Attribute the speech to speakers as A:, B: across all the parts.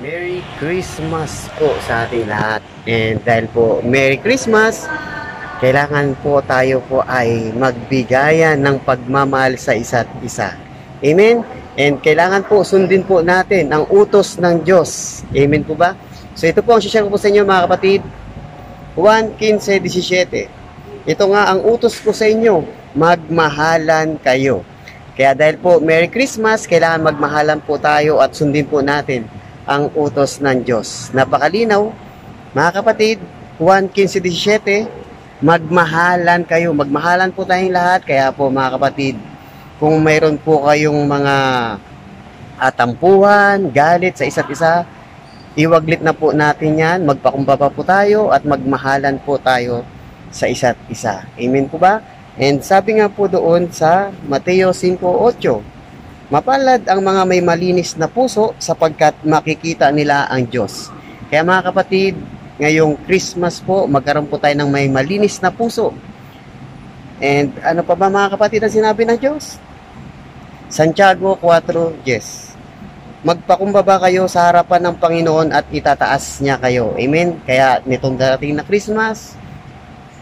A: Merry Christmas po sa ating lahat. And dahil po Merry Christmas, kailangan po tayo po ay magbigayan ng pagmamahal sa isa't isa. Amen? And kailangan po sundin po natin ang utos ng Diyos. Amen po ba? So ito po ang share ko po sa inyo mga kapatid. Juan 15:17. Ito nga ang utos ko sa inyo, magmahalan kayo. Kaya dahil po Merry Christmas, kailangan magmahalan po tayo at sundin po natin ang utos ng Diyos. Napakalinaw, mga kapatid, Juan 15:17, magmahalan kayo. Magmahalan po tayong lahat. Kaya po mga kapatid, kung mayroon po kayong mga atampuhan, galit sa isa't isa, iwaglit na po natin yan. Magpakumbaba po tayo at magmahalan po tayo sa isa't isa. Amen po ba? And sabi nga po doon sa Mateo 5:8, mapalad ang mga may malinis na puso sapagkat makikita nila ang Diyos. Kaya mga kapatid, ngayong Christmas po, magkaroon po tayo ng may malinis na puso. And ano pa ba mga kapatid ang sinabi ng Diyos? Santiago 4:10. Magpakumbaba kayo sa harapan ng Panginoon at itataas niya kayo. Amen? Kaya nitong darating na Christmas,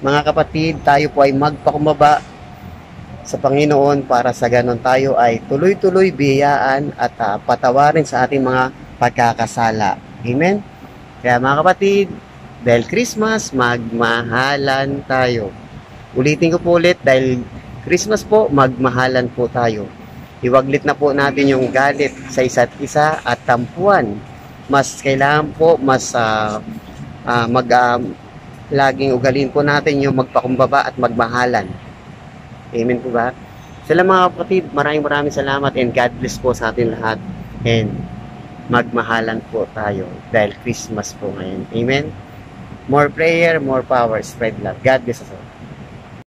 A: mga kapatid, tayo po ay magpakumbaba sa Panginoon para sa ganon tayo ay tuloy-tuloy biyayaan at patawarin sa ating mga pagkakasala. Amen? Kaya mga kapatid, dahil Christmas, magmahalan tayo. Ulitin ko po ulit, dahil Christmas po, magmahalan po tayo. Iwaglit na po natin yung galit sa isa't isa at tampuan. Mas kailangan po, laging ugalin po natin yung magpakumbaba at magmahalan. Amen po ba? Sila mga kapatid, maraming salamat and God bless po sa atin lahat. And magmahalan po tayo dahil Christmas po ngayon. Amen? More prayer, more power, spread love. God bless us all.